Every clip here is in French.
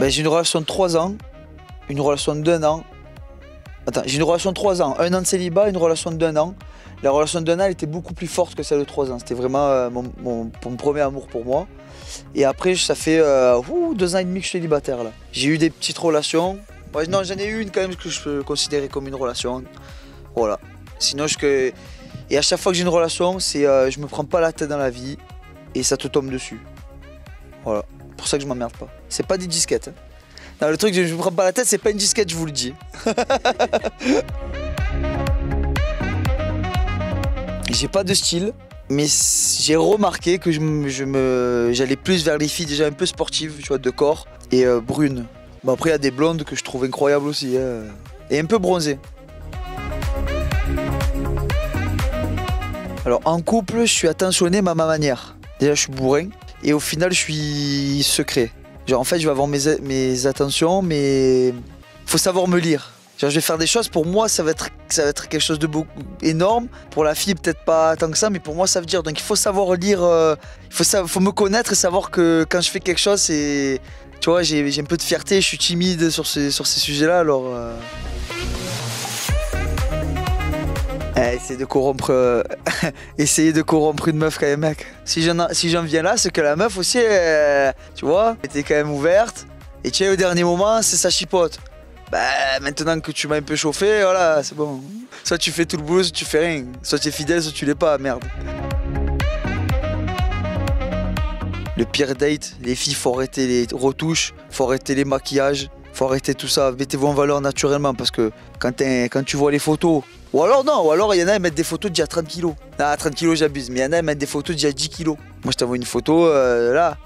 Ben, j'ai une relation de 3 ans, une relation d'1 an. Attends, j'ai une relation de 3 ans, 1 an de célibat, une relation d'1 an. La relation d'1 an elle était beaucoup plus forte que celle de 3 ans. C'était vraiment mon premier amour pour moi. Et après, ça fait 2 ans et demi que je suis célibataire là. J'ai eu des petites relations. Ouais, non, j'en ai eu une quand même que je peux considérer comme une relation. Voilà. Sinon, et à chaque fois que j'ai une relation, c'est je me prends pas la tête dans la vie et ça te tombe dessus. Voilà. Pour ça que je m'emmerde pas. C'est pas des disquettes. Hein. Non, le truc, je me prends pas la tête, c'est pas une disquette, je vous le dis. J'ai pas de style, mais j'ai remarqué que j'allais plus vers les filles déjà un peu sportives, tu vois, de corps, et brunes. Bon, après, il y a des blondes que je trouve incroyables aussi, hein, et un peu bronzées. Alors, en couple, je suis attentionné, mais à ma manière. Déjà, je suis bourrin, et au final, je suis secret. Genre, en fait, je vais avoir mes attentions, mais faut savoir me lire. Genre, je vais faire des choses, pour moi, ça va être quelque chose de beaucoup énorme. Pour la fille, peut-être pas tant que ça, mais pour moi, ça veut dire. Donc, il faut savoir lire, faut me connaître et savoir que quand je fais quelque chose, c'est. Tu vois, j'ai un peu de fierté, je suis timide sur ces sujets-là, alors. Essayer de corrompre, essayer de corrompre une meuf quand même, mec. Si j'en viens là, c'est que la meuf aussi, tu vois, était quand même ouverte. Et tu sais, au dernier moment, c'est sa chipote. Bah, maintenant que tu m'as un peu chauffé, voilà, c'est bon. Soit tu fais tout le boulot, soit tu fais rien. Soit tu es fidèle, soit tu l'es pas, merde. Le pire date, les filles, faut arrêter les retouches, faut arrêter les maquillages, faut arrêter tout ça. Mettez-vous en valeur naturellement parce que quand tu vois les photos, ou alors il y en a qui mettent des photos d'il y a 30 kilos. Ah, 30 kilos, j'abuse, mais il y en a qui mettent des photos d'il y a 10 kilos. Moi, je t'envoie une photo, là,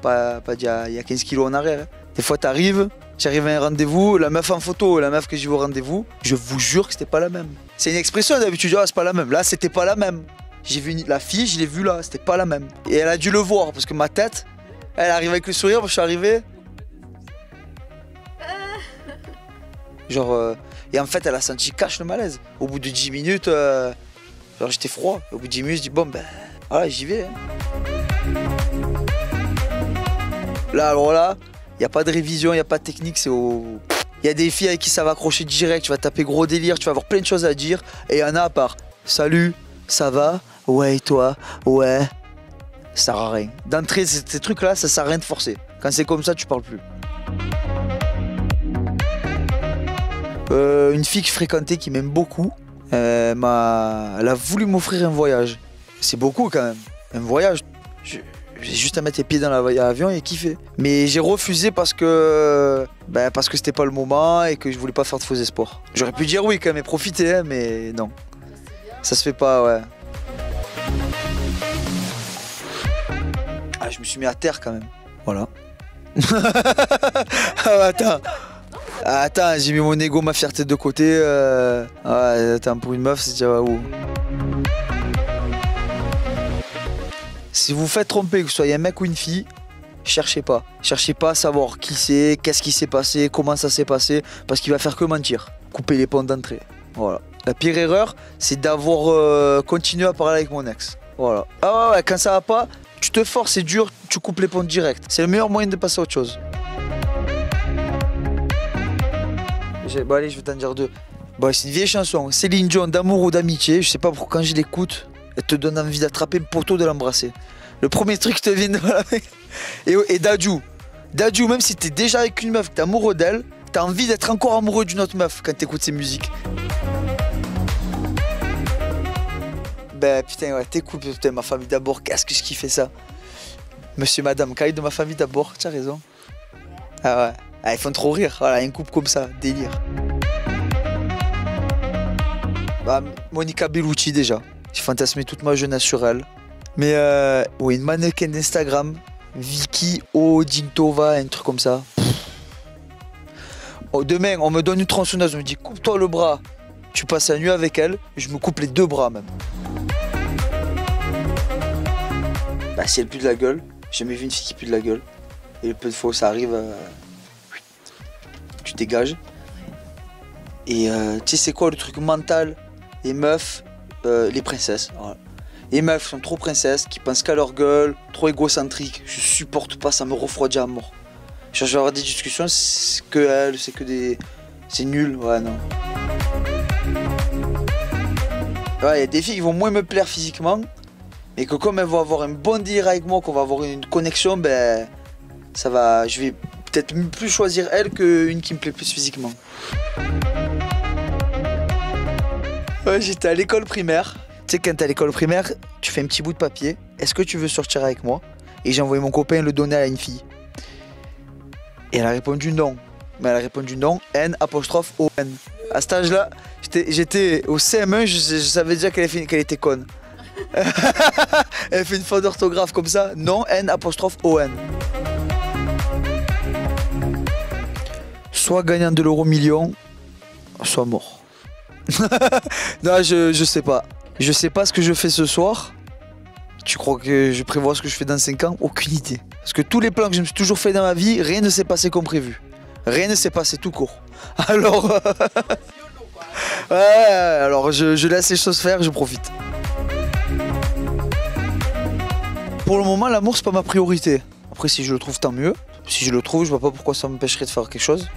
pas d'il y a 15 kilos en arrière. Hein. Des fois, j'arrive à un rendez-vous, la meuf en photo, la meuf que j'ai vu au rendez-vous, je vous jure que c'était pas la même. C'est une expression d'habitude, c'est pas la même. Là, c'était pas la même. J'ai vu la fille, je l'ai vue là, c'était pas la même. Et elle a dû le voir parce que ma tête, elle arrive avec le sourire, je suis arrivé. Genre, et en fait, elle a senti cache le malaise. Au bout de 10 minutes, genre j'étais froid. Au bout de 10 minutes, je dis bon, ben voilà, j'y vais. Hein. Là, alors là, il n'y a pas de révision, il n'y a pas de technique, c'est au. Il y a des filles avec qui ça va accrocher direct, tu vas taper gros délire, tu vas avoir plein de choses à dire. Et il y en a à part salut, ça va? Ouais, et toi? Ouais. Ça sert à rien. D'entrée, ces trucs-là, ça sert à rien de forcer. Quand c'est comme ça, tu parles plus. Une fille que je fréquentais qui m'aime beaucoup, elle a voulu m'offrir un voyage. C'est beaucoup quand même. Un voyage, j'ai juste à mettre les pieds dans l'avion et kiffer. Mais j'ai refusé parce que c'était pas le moment et que je voulais pas faire de faux espoirs. J'aurais pu dire oui quand même et profiter, hein, mais non. Ça se fait pas, ouais. Ah, je me suis mis à terre quand même. Voilà. Ah, attends, j'ai mis mon ego, ma fierté de côté. Ouais, attends, pour une meuf, c'est déjà où. Si vous faites tromper, que vous soyez un mec ou une fille, cherchez pas. Cherchez pas à savoir qui c'est, qu'est-ce qui s'est passé, comment ça s'est passé, parce qu'il va faire que mentir. Couper les ponts d'entrée. Voilà. La pire erreur, c'est d'avoir continué à parler avec mon ex. Voilà. Ah ouais, quand ça va pas, tu te forces, c'est dur, tu coupes les ponts direct. C'est le meilleur moyen de passer à autre chose. Bon allez, je vais t'en dire deux. Bon, c'est une vieille chanson. Céline Dion, d'amour ou d'amitié. Je sais pas pourquoi quand je l'écoute, elle te donne envie d'attraper le poteau, de l'embrasser. Le premier truc qui te vient de la main. Et Dadju. Dadju, même si t'es déjà avec une meuf, que t'es amoureux d'elle, t'as envie d'être encore amoureux d'une autre meuf quand t'écoutes ses musiques. Ben putain, ouais, t'écoutes, putain, ma famille d'abord, qu'est-ce que je kiffe ça. Monsieur, madame, Khalid de ma famille d'abord, tu as raison. Ah ouais. Ah, ils font trop rire, voilà, un couple comme ça, délire. Bah, Monica Bellucci déjà, j'ai fantasmé toute ma jeunesse sur elle. Mais oui, une mannequin d'Instagram, Vicky Odintova, un truc comme ça. Oh, demain, on me donne une tronçonneuse, on me dit coupe-toi le bras, tu passes la nuit avec elle, je me coupe les 2 bras même. Bah, si elle pue de la gueule, j'ai jamais vu une fille qui pue de la gueule. Et le peu de fois où ça arrive, tu dégages. Et tu sais c'est quoi le truc mental? Les meufs, les princesses. Voilà. Les meufs sont trop princesses, qui pensent qu'à leur gueule, trop égocentriques. Je supporte pas, ça me refroidit à mort. Genre, je vais avoir des discussions, c'est que elle, c'est que des. C'est nul, ouais, non. Ouais, il y a des filles qui vont moins me plaire physiquement, mais que comme elles vont avoir un bon délire avec moi, qu'on va avoir une connexion, ben. Ça va. Je vais peut-être plus choisir elle qu'une qui me plaît plus physiquement. Ouais, j'étais à l'école primaire. Tu sais, quand t'es à l'école primaire, tu fais un petit bout de papier. Est-ce que tu veux sortir avec moi? Et j'ai envoyé mon copain le donner à une fille. Et elle a répondu non. Mais elle a répondu non, N''O''N. À cet âge-là, j'étais au CM1, je savais déjà qu'elle était conne. Elle fait une faute d'orthographe comme ça, non, N''O''N. Soit gagnant de l'euro million, soit mort. Non, je sais pas. Je sais pas ce que je fais ce soir. Tu crois que je prévois ce que je fais dans 5 ans? Aucune idée. Parce que tous les plans que je me suis toujours fait dans ma vie, rien ne s'est passé comme prévu. Rien ne s'est passé tout court. Alors... ouais, alors je laisse les choses faire, je profite. Pour le moment, l'amour, c'est pas ma priorité. Après, si je le trouve, tant mieux. Si je le trouve, je vois pas pourquoi ça m'empêcherait de faire quelque chose.